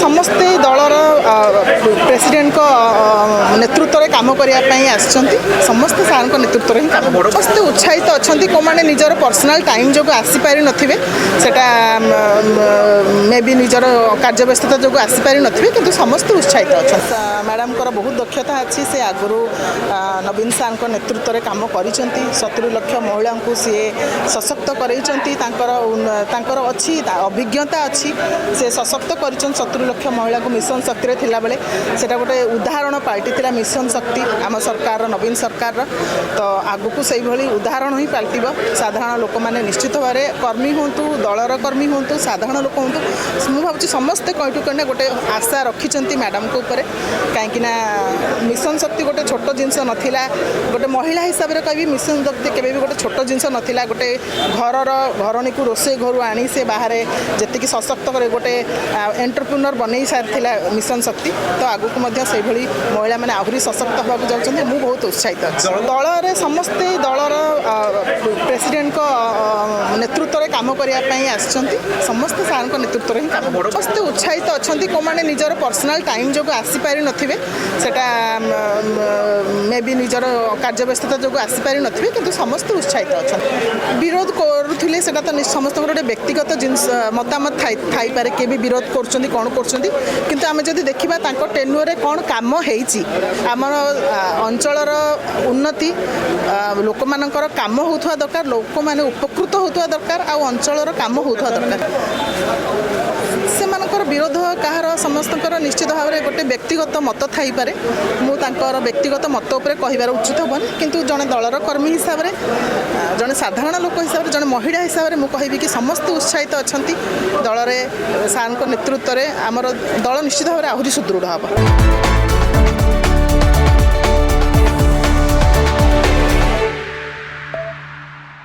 ସମସ୍ତେ ଦଳର ପ୍ରେସିଡେଣ୍ଟଙ୍କ ନେତୃତ୍ୱରେ କାମ କରିବା ପାଇଁ ଆସିଛନ୍ତି। ସମସ୍ତେ ସାର୍ଙ୍କ ନେତୃତ୍ୱରେ ହିଁ କାମ ସମସ୍ତେ ଉତ୍ସାହିତ ଅଛନ୍ତି। କେଉଁମାନେ ନିଜର ପର୍ସନାଲ ଟାଇମ୍ ଯୋଗୁଁ ଆସିପାରି ନଥିବେ, ସେଟା ମେ ବି ନିଜର କାର୍ଯ୍ୟବ୍ୟସ୍ତତା ଯୋଗୁଁ ଆସିପାରି ନଥିବେ, କିନ୍ତୁ ସମସ୍ତେ ଉତ୍ସାହିତ ଅଛନ୍ତି। ମ୍ୟାଡ଼ାମଙ୍କର ବହୁତ ଦକ୍ଷତା ଅଛି। ସେ ଆଗରୁ ନବୀନ ସାର୍ଙ୍କ ନେତୃତ୍ୱରେ କାମ କରିଛନ୍ତି। 70 ଲକ୍ଷ ମହିଳାଙ୍କୁ ସିଏ ସଶକ୍ତ କରାଇଛନ୍ତି। ତାଙ୍କର ଅଛି ଅଭିଜ୍ଞତା ଅଛି। ସେ ସଶକ୍ତ କରିଛନ୍ତି 70 ଲକ୍ଷ ମହିଳାଙ୍କୁ ମିଶନ ଶକ୍ତିରେ ଥିଲାବେଳେ। ସେଇଟା ଗୋଟେ ଉଦାହରଣ ପାଲଟିଥିଲା ମିଶନ ଶକ୍ତି ଆମ ସରକାରର, ନବୀନ ସରକାରର। ତ ଆଗକୁ ସେଇଭଳି ଉଦାହରଣ ହିଁ ପାଲଟିବ। ସାଧାରଣ ଲୋକମାନେ ନିଶ୍ଚିତ ଭାବରେ କର୍ମୀ ହୁଅନ୍ତୁ, ଦଳର କର୍ମୀ ହୁଅନ୍ତୁ, ସାଧାରଣ ଲୋକ ହୁଅନ୍ତୁ, ମୁଁ ଭାବୁଛି ସମସ୍ତେ କଇଠୁ କଇନା ଗୋଟେ ଆଶା ରଖିଛନ୍ତି ମ୍ୟାଡ଼ାମଙ୍କ ଉପରେ। କାହିଁକିନା ମିଶନ ଶକ୍ତି ଗୋଟେ ଛୋଟ ଜିନିଷ ନଥିଲା। ଗୋଟେ ମହିଳା ହିସାବରେ କହିବି, ମିଶନ ଶକ୍ତି କେବେ ବି ଗୋଟେ ଛୋଟ ଜିନିଷ ନଥିଲା। ଗୋଟେ ଘରଣୀକୁ ରୋଷେଇ ଘରୁ ଆଣି ସେ ବାହାରେ ଯେତିକି ସଶକ୍ତ করে ଗୋଟେ ଏଣ୍ଟରପ୍ରିନର ବନେଇ ସାରିଥିଲା ମିଶନ ଶକ୍ତି। ତ ଆଗକୁ ମଧ୍ୟ ସେଇଭଳି ମହିଳାମାନେ ଆହୁରି ସଶକ୍ତ ହେବାକୁ ଯାଉଛନ୍ତି। ମୁଁ ବହୁତ ଉତ୍ସାହିତ ଅଛି। ଦଳରେ ସମସ୍ତେ ଦଳର ପ୍ରେସିଡେଣ୍ଟଙ୍କ ନେତୃତ୍ୱରେ କାମ କରିବା ପାଇଁ ଆସିଛନ୍ତି। ସମସ୍ତେ ସାର୍ଙ୍କ ନେତୃତ୍ୱରେ ହିଁ କାମ ସମସ୍ତେ ଉତ୍ସାହିତ ଅଛନ୍ତି। କେଉଁମାନେ ନିଜର ପର୍ସନାଲ ଟାଇମ୍ ଯୋଗୁଁ ଆସିପାରି ନଥିବେ, ସେଟା ମେ ବି ନିଜର କାର୍ଯ୍ୟବ୍ୟସ୍ତତା ଯୋଗୁଁ ଆସିପାରି ନଥିବେ, କିନ୍ତୁ ସମସ୍ତେ ଉତ୍ସାହିତ ଅଛନ୍ତି। ବିରୋଧ କରୁଥିଲେ ସେଟା ତ ସମସ୍ତଙ୍କର ଗୋଟେ ବ୍ୟକ୍ତିଗତ ଜିନିଷ ମତାମତ ଥାଇପାରେ। କିଏ ବି ବିରୋଧ କରୁଛନ୍ତି, କ'ଣ କରୁଛନ୍ତି, କିନ୍ତୁ ଆମେ ଯଦି ଦେଖିବା ତାଙ୍କ ଟେନ୍ୟୁରରେ କ'ଣ କାମ ହେଇଛି, ଆମର ଅଞ୍ଚଳର ଉନ୍ନତି, ଲୋକମାନଙ୍କର କାମ ହେଉଥିବା ଦରକାର, ଲୋକମାନେ ଉପକୃତ ହେଉଥିବା ଦରକାର, ଆଉ ଅଞ୍ଚଳର କାମ ହେଉଥିବା ଦରକାର। ସେମାନଙ୍କର ବିରୋଧ କାହାର ସମସ୍ତଙ୍କର ନିଶ୍ଚିତ ଭାବରେ ଗୋଟେ ବ୍ୟକ୍ତିଗତ ମତ ଥାଇପାରେ। ମୁଁ ତାଙ୍କର ବ୍ୟକ୍ତିଗତ ମତ ଉପରେ କହିବାର ଉଚିତ ହେବନି, କିନ୍ତୁ ଜଣେ ଦଳର କର୍ମୀ ହିସାବରେ, ଜଣେ ସାଧାରଣ ଲୋକ ହିସାବରେ, ଜଣେ ମହିଳା ହିସାବରେ ମୁଁ କହିବି କି ସମସ୍ତେ ଉତ୍ସାହିତ ଅଛନ୍ତି। ଦଳରେ ସାର୍ଙ୍କ ନେତୃତ୍ୱରେ ଆମର ଦଳ ନିଶ୍ଚିତ ଭାବରେ ଆହୁରି ସୁଦୃଢ଼ ହେବ।